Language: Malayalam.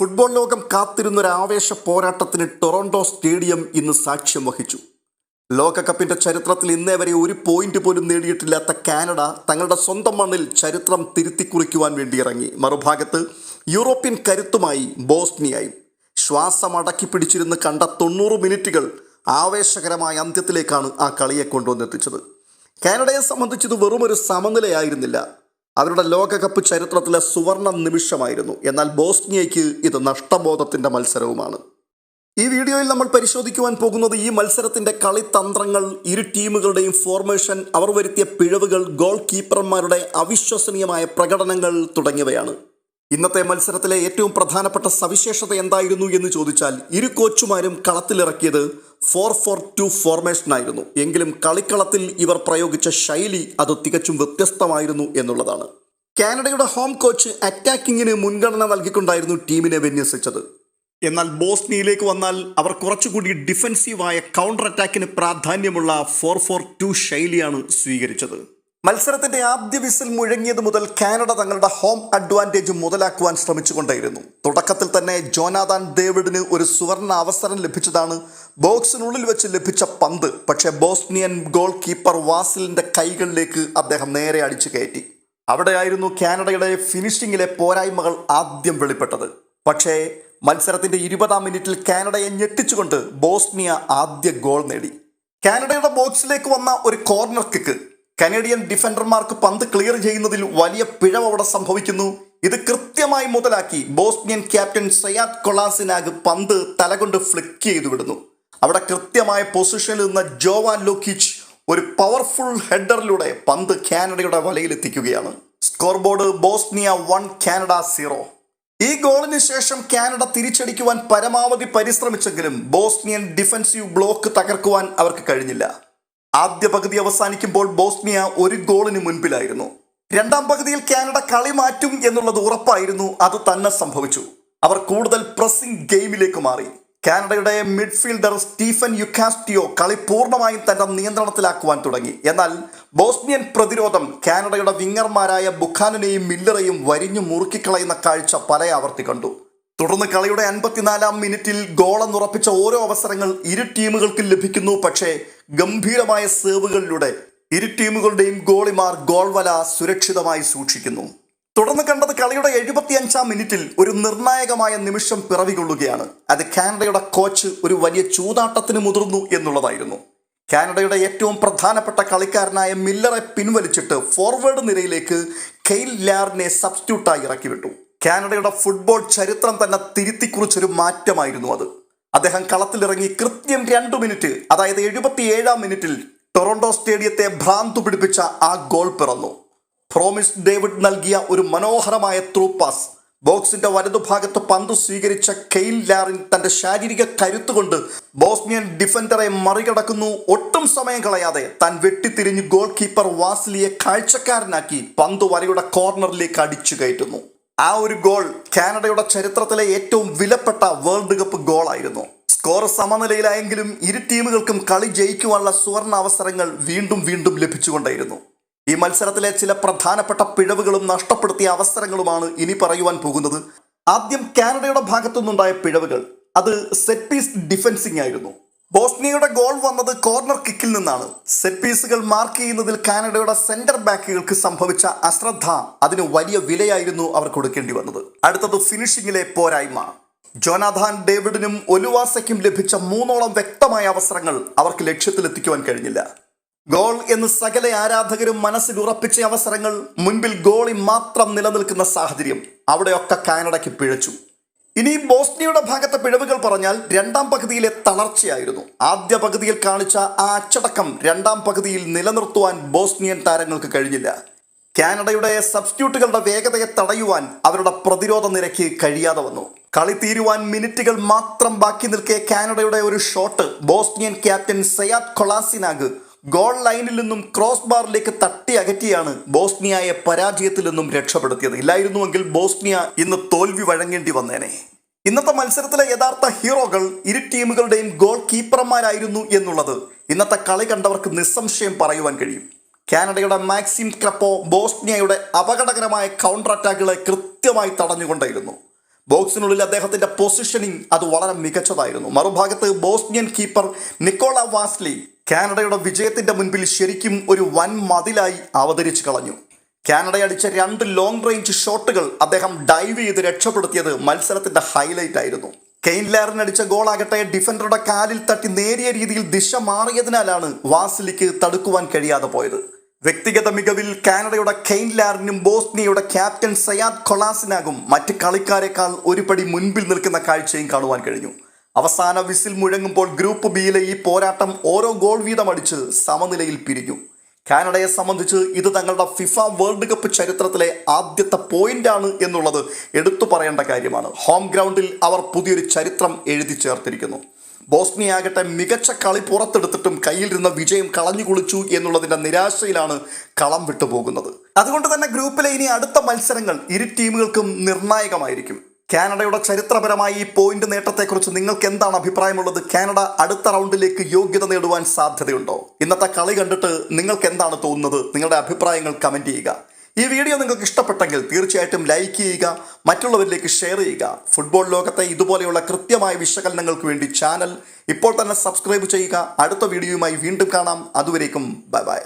ഫുട്ബോൾ ലോകം കാത്തിരുന്നൊരു ആവേശ പോരാട്ടത്തിന് ടൊറോണ്ടോ സ്റ്റേഡിയം ഇന്ന് സാക്ഷ്യം വഹിച്ചു. ലോകകപ്പിന്റെ ചരിത്രത്തിൽ ഇന്നേ വരെ ഒരു പോയിന്റ് പോലും നേടിയിട്ടില്ലാത്ത കാനഡ തങ്ങളുടെ സ്വന്തം മണ്ണിൽ ചരിത്രം തിരുത്തിക്കുറിക്കുവാൻ വേണ്ടി ഇറങ്ങി. മറുഭാഗത്ത് യൂറോപ്യൻ കരുത്തുമായി ബോസ്നിയയും. ശ്വാസം അടക്കി പിടിച്ചിരുന്ന് കണ്ട 90 മിനിറ്റുകൾ ആവേശകരമായ അന്ത്യത്തിലേക്കാണ് ആ കളിയെ കൊണ്ടുവന്നെത്തിച്ചത്. കാനഡയെ സംബന്ധിച്ചത് വെറുമൊരു സമനിലയായിരുന്നില്ല, അവരുടെ ലോകകപ്പ് ചരിത്രത്തിലെ സുവർണ നിമിഷമായിരുന്നു. എന്നാൽ ബോസ്നിയയ്ക്ക് ഇത് നഷ്ടബോധത്തിൻ്റെ മത്സരവുമാണ്. ഈ വീഡിയോയിൽ നമ്മൾ പരിശോധിക്കുവാൻ പോകുന്നത് ഈ മത്സരത്തിൻ്റെ കളിതന്ത്രങ്ങൾ, ഇരു ടീമുകളുടെയും ഫോർമേഷൻ, അവർ വരുത്തിയ പിഴവുകൾ, ഗോൾ കീപ്പർമാരുടെ അവിശ്വസനീയമായ പ്രകടനങ്ങൾ തുടങ്ങിയവയാണ്. ഇന്നത്തെ മത്സരത്തിലെ ഏറ്റവും പ്രധാനപ്പെട്ട സവിശേഷത എന്തായിരുന്നു എന്ന് ചോദിച്ചാൽ, ഇരു കോച്ചുമാരും കളത്തിലിറക്കിയത് 4-4-2 ഫോർമേഷനായിരുന്നു. എങ്കിലും കളിക്കളത്തിൽ ഇവർ പ്രയോഗിച്ച ശൈലി അത് തികച്ചും വ്യത്യസ്തമായിരുന്നു എന്നുള്ളതാണ്. കാനഡയുടെ ഹോം കോച്ച് അറ്റാക്കിങ്ങിന് മുൻഗണന നൽകിക്കൊണ്ടായിരുന്നു ടീമിനെ വിന്യസിച്ചത്. എന്നാൽ ബോസ്നിയയിലേക്ക് വന്നാൽ അവർ കുറച്ചുകൂടി ഡിഫൻസീവായ കൗണ്ടർ അറ്റാക്കിന് പ്രാധാന്യമുള്ള 4-4-2 ശൈലിയാണ് സ്വീകരിച്ചത്. മത്സരത്തിന്റെ ആദ്യ വിസിൽ മുഴങ്ങിയത് മുതൽ കാനഡ തങ്ങളുടെ ഹോം അഡ്വാൻറ്റേജ് മുതലാക്കുവാൻ ശ്രമിച്ചുകൊണ്ടേയിരുന്നു. തുടക്കത്തിൽ തന്നെ ജോനാഥാൻ ഡേവിഡിന് ഒരു സുവർണ അവസരം ലഭിച്ചതാണ് ബോക്സിനുള്ളിൽ വെച്ച് ലഭിച്ച പന്ത്. പക്ഷേ ബോസ്നിയൻ ഗോൾ കീപ്പർ വാസിലിന്റെ കൈകളിലേക്ക് അദ്ദേഹം നേരെ അടിച്ചു കയറ്റി. അവിടെയായിരുന്നു കാനഡയുടെ ഫിനിഷിങ്ങിലെ പോരായ്മകൾ ആദ്യം വെളിപ്പെട്ടത്. പക്ഷേ മത്സരത്തിന്റെ 20-ാം മിനിറ്റിൽ കാനഡയെ ഞെട്ടിച്ചുകൊണ്ട് ബോസ്നിയ ആദ്യ ഗോൾ നേടി. കാനഡയുടെ ബോക്സിലേക്ക് വന്ന ഒരു കോർണർ കിക്ക്, കനേഡിയൻ ഡിഫൻഡർമാർക്ക് പന്ത് ക്ലിയർ ചെയ്യുന്നതിൽ വലിയ പിഴവ് അവിടെ സംഭവിക്കുന്നു. ഇത് കൃത്യമായി മുതലാക്കി ബോസ്നിയൻ ക്യാപ്റ്റൻ സയാദ് കൊളാസിനാഗ് പന്ത് തലകൊണ്ട് ഫ്ലിക്ക് ചെയ്തു വിടുന്നു. അവിടെ കൃത്യമായ പൊസിഷനിൽ നിന്ന ജോവാൻ ലോക്കിച്ച് ഒരു പവർഫുൾ ഹെഡറിലൂടെ പന്ത് കാനഡയുടെ വലയിലെത്തിക്കുകയാണ്. Score board Bosnia 1, Canada 0. ഈ ഗോളിന് ശേഷം കാനഡ തിരിച്ചടിക്കുവാൻ പരമാവധി പരിശ്രമിച്ചെങ്കിലും ബോസ്നിയൻ ഡിഫൻസീവ് ബ്ലോക്ക് തകർക്കുവാൻ അവർക്ക് കഴിഞ്ഞില്ല. ആദ്യ പകുതി അവസാനിക്കുമ്പോൾ ബോസ്നിയ ഒരു ഗോളിന് മുൻപിലായിരുന്നു. രണ്ടാം പകുതിയിൽ കാനഡ കളി മാറ്റും എന്നുള്ളത് ഉറപ്പായിരുന്നു. അത് തന്നെ സംഭവിച്ചു. അവർ കൂടുതൽ പ്രസ്സിംഗ് ഗെയിമിലേക്ക് മാറി. കാനഡയുടെ മിഡ്ഫീൽഡർ സ്റ്റീഫൻ യുക്കാസ്റ്റിയോ കളി പൂർണ്ണമായും തന്റെ നിയന്ത്രണത്തിലാക്കുവാൻ തുടങ്ങി. എന്നാൽ ബോസ്നിയൻ പ്രതിരോധം കാനഡയുടെ വിങ്ങർമാരായ ബുഖാനനെയും മില്ലറെയും വരിഞ്ഞു മുറുക്കിക്കളയുന്ന കാഴ്ച പല ആവർത്തി കണ്ടു. തുടർന്ന് കളിയുടെ 54-ാം മിനിറ്റിൽ ഗോളെന്നുറപ്പിച്ച ഓരോ അവസരങ്ങൾ ഇരു ടീമുകൾക്കും ലഭിക്കുന്നു. പക്ഷേ ഗംഭീരമായ സേവുകളിലൂടെ ഇരു ടീമുകളുടെയും ഗോളിമാർ ഗോൾ വല സുരക്ഷിതമായി സൂക്ഷിക്കുന്നു. തുടർന്ന് കണ്ടത് കളിയുടെ 75-ാം മിനിറ്റിൽ ഒരു നിർണായകമായ നിമിഷം പിറവികൊള്ളുകയാണ്. അത് കാനഡയുടെ കോച്ച് ഒരു വലിയ ചൂതാട്ടത്തിന് മുതിർന്നു എന്നുള്ളതായിരുന്നു. കാനഡയുടെ ഏറ്റവും പ്രധാനപ്പെട്ട കളിക്കാരനായ മില്ലറെ പിൻവലിച്ചിട്ട് ഫോർവേഡ് നിരയിലേക്ക് കെയ്ൽ ലാറിനെ സബ്സ്റ്റിറ്റ്യൂട്ടായി ഇറക്കിവിട്ടു. കാനഡയുടെ ഫുട്ബോൾ ചരിത്രം തന്നെ തിരുത്തിക്കുറിച്ചൊരു മാറ്റമായിരുന്നു അത്. അദ്ദേഹം കളത്തിലിറങ്ങി കൃത്യം 2 മിനിറ്റ്, അതായത് 77-ാം മിനിറ്റിൽ ടൊറോണ്ടോ സ്റ്റേഡിയത്തെ ഭ്രാന്തു പിടിപ്പിച്ച ആ ഗോൾ പിറന്നു. പ്രോമിസ് ഡേവിഡ് നൽകിയ ഒരു മനോഹരമായ ത്രൂ പാസ്. ബോക്സിന്റെ വലതുഭാഗത്ത് പന്ത് സ്വീകരിച്ച കെയ്ൽ ലാറിൻ തന്റെ ശാരീരിക കരുത്തുകൊണ്ട് ബോസ്നിയൻ ഡിഫൻഡറെ മറികടക്കുന്നു. ഒട്ടും സമയം കളയാതെ താൻ വെട്ടിത്തിരിഞ്ഞ് ഗോൾ കീപ്പർ വാസിലിയെ കാഴ്ചക്കാരനാക്കി പന്ത് വലയുടെ കോർണറിലേക്ക് അടിച്ചു കയറ്റുന്നു. ആ ഒരു ഗോൾ കാനഡയുടെ ചരിത്രത്തിലെ ഏറ്റവും വിലപ്പെട്ട വേൾഡ് കപ്പ് ഗോളായിരുന്നു. സ്കോർ സമനിലയിലായെങ്കിലും ഇരു ടീമുകൾക്കും കളി ജയിക്കുവാനുള്ള സുവർണ അവസരങ്ങൾ വീണ്ടും വീണ്ടും ലഭിച്ചുകൊണ്ടേയിരുന്നു. ഈ മത്സരത്തിലെ ചില പ്രധാനപ്പെട്ട പിഴവുകളും നഷ്ടപ്പെടുത്തിയ അവസരങ്ങളുമാണ് ഇനി പറയുവാൻ പോകുന്നത്. ആദ്യം കാനഡയുടെ ഭാഗത്തുനിന്നുണ്ടായ പിഴവുകൾ, അത് സെറ്റ് പീസ് ഡിഫൻസിംഗ് ആയിരുന്നു. ബോസ്നിയയുടെ ഗോൾ വന്നത് കോർണർ കിക്കിൽ നിന്നാണ്. സെറ്റ് പീസുകൾ മാർക്ക് ചെയ്യുന്നതിൽ കാനഡയുടെ സെന്റർ ബാക്കുകൾക്ക് സംഭവിച്ച അശ്രദ്ധ അതിന് വലിയ വിലയായിരുന്നു അവർ കൊടുക്കേണ്ടി വന്നത്. അടുത്തത് ഫിനിഷിങ്ങിലെ പോരായ്മ. ജോനാഥാൻ ഡേവിഡിനും ഒലുവാസയ്ക്കും ലഭിച്ച 3ഓളം വ്യക്തമായ അവസരങ്ങൾ അവർക്ക് ലക്ഷ്യത്തിലെത്തിക്കുവാൻ കഴിഞ്ഞില്ല. ഗോൾ എന്ന് സകല ആരാധകരും മനസ്സിൽ ഉറപ്പിച്ച അവസരങ്ങൾ, മുൻപിൽ ഗോളി മാത്രം നിലനിൽക്കുന്ന സാഹചര്യം, അവിടെയൊക്കെ കാനഡയ്ക്ക് പിഴച്ചു. ഇനി ബോസ്നിയയുടെ ഭാഗത്തെ പിഴവുകൾ പറഞ്ഞാൽ രണ്ടാം പകുതിയിലെ തളർച്ചയായിരുന്നു. ആദ്യ പകുതിയിൽ കാണിച്ച ആ അച്ചടക്കം രണ്ടാം പകുതിയിൽ നിലനിർത്തുവാൻ ബോസ്നിയൻ താരങ്ങൾക്ക് കഴിഞ്ഞില്ല. കാനഡയുടെ സബ്സ്റ്റിറ്റ്യൂട്ടുകളുടെ വേഗതയെ തടയുവാൻ അവരുടെ പ്രതിരോധ നിരയ്ക്ക് കഴിയാതെ വന്നു. കളി തീരുവാൻ മിനിറ്റുകൾ മാത്രം ബാക്കി നിൽക്കെ കാനഡയുടെ ഒരു ഷോട്ട് ബോസ്നിയൻ ക്യാപ്റ്റൻ സയാദ് കൊളാസിനാഗ് ഗോൾ ലൈനിൽ നിന്നും ക്രോസ് ബാറിലേക്ക് തട്ടി അകറ്റിയാണ് ബോസ്നിയയെ പരാജയത്തിൽ നിന്നും രക്ഷപ്പെടുത്തിയത്. ഇല്ലായിരുന്നുവെങ്കിൽ ബോസ്നിയ ഇന്ന് തോൽവി വഴങ്ങേണ്ടി വന്നേനെ. ഇന്നത്തെ മത്സരത്തിലെ യഥാർത്ഥ ഹീറോകൾ ഇരു ടീമുകളുടെയും ഗോൾ കീപ്പർമാരായിരുന്നു എന്നുള്ളത് ഇന്നത്തെ കളി കണ്ടവർക്ക് നിസ്സംശയം പറയുവാൻ കഴിയും. കാനഡയുടെ മാക്സിം ക്രപ്പോ ബോസ്നിയയുടെ അപകടകരമായ കൗണ്ടർ അറ്റാക്കുകളെ കൃത്യമായി തടഞ്ഞുകൊണ്ടേയിരുന്നു. ബോക്സിനുള്ളിൽ അദ്ദേഹത്തിന്റെ പൊസിഷനിങ് അത് വളരെ മികച്ചതായിരുന്നു. മറുഭാഗത്ത് ബോസ്നിയൻ കീപ്പർ നിക്കോള വാസ്ലി കാനഡയുടെ വിജയത്തിന്റെ മുൻപിൽ ശരിക്കും ഒരു വൻ മതിലായി അവതരിച്ചു കളഞ്ഞു. കാനഡ അടിച്ച 2 ലോങ് റേഞ്ച് ഷോട്ടുകൾ അദ്ദേഹം ഡൈവ് ചെയ്ത് രക്ഷപ്പെടുത്തിയത് മത്സരത്തിന്റെ ഹൈലൈറ്റ് ആയിരുന്നു. കെയ്ൻ ലാറിന് അടിച്ച ഗോളാകട്ടെ ഡിഫൻഡറുടെ കാലിൽ തട്ടി നേരിയ രീതിയിൽ ദിശ മാറിയതിനാലാണ് വാസിലിക്ക് തടുക്കുവാൻ കഴിയാതെ പോയത്. വ്യക്തിഗത മികവിൽ കാനഡയുടെ കെയ്ൻ ലാറിനും ബോസ്നിയയുടെ ക്യാപ്റ്റൻ സയാദ് കൊളാസിനാകും മറ്റ് കളിക്കാരെക്കാൾ ഒരു പടി മുൻപിൽ നിൽക്കുന്ന കാഴ്ചയും കാണുവാൻ കഴിഞ്ഞു. അവസാന വിസിൽ മുഴങ്ങുമ്പോൾ ഗ്രൂപ്പ് ബിയിലെ ഈ പോരാട്ടം ഓരോ ഗോൾ വീതം അടിച്ച് സമനിലയിൽ പിരിഞ്ഞു. കാനഡയെ സംബന്ധിച്ച് ഇത് തങ്ങളുടെ ഫിഫ വേൾഡ് കപ്പ് ചരിത്രത്തിലെ ആദ്യത്തെ പോയിന്റാണ് എന്നുള്ളത് എടുത്തു പറയേണ്ട കാര്യമാണ്. ഹോം ഗ്രൗണ്ടിൽ അവർ പുതിയൊരു ചരിത്രം എഴുതി ചേർത്തിരിക്കുന്നു. ബോസ്നിയാകട്ടെ മികച്ച കളി പുറത്തെടുത്തിട്ടും കയ്യിലിരുന്ന വിജയം കളഞ്ഞു കുളിച്ചു എന്നുള്ളതിന്റെ നിരാശയിലാണ് കളം വിട്ടുപോകുന്നത്. അതുകൊണ്ട് തന്നെ ഗ്രൂപ്പിലെ ഇനി അടുത്ത മത്സരങ്ങൾ ഇരു ടീമുകൾക്കും നിർണായകമായിരിക്കും. കാനഡയുടെ ചരിത്രപരമായ ഈ പോയിന്റ് നേട്ടത്തെക്കുറിച്ച് നിങ്ങൾക്ക് എന്താണ് അഭിപ്രായമുള്ളത്? കാനഡ അടുത്ത റൗണ്ടിലേക്ക് യോഗ്യത നേടുവാൻ സാധ്യതയുണ്ടോ? ഇന്നത്തെ കളി കണ്ടിട്ട് നിങ്ങൾക്ക് എന്താണ് തോന്നുന്നത്? നിങ്ങളുടെ അഭിപ്രായങ്ങൾ കമന്റ് ചെയ്യുക. ഈ വീഡിയോ നിങ്ങൾക്ക് ഇഷ്ടപ്പെട്ടെങ്കിൽ തീർച്ചയായിട്ടും ലൈക്ക് ചെയ്യുക, മറ്റുള്ളവരിലേക്ക് ഷെയർ ചെയ്യുക. ഫുട്ബോൾ ലോകത്തെ ഇതുപോലെയുള്ള കൃത്യമായ വിശകലനങ്ങൾക്ക് വേണ്ടി ചാനൽ ഇപ്പോൾ തന്നെ സബ്സ്ക്രൈബ് ചെയ്യുക. അടുത്ത വീഡിയോയുമായി വീണ്ടും കാണാം. അതുവരേക്കും ബൈ ബൈ.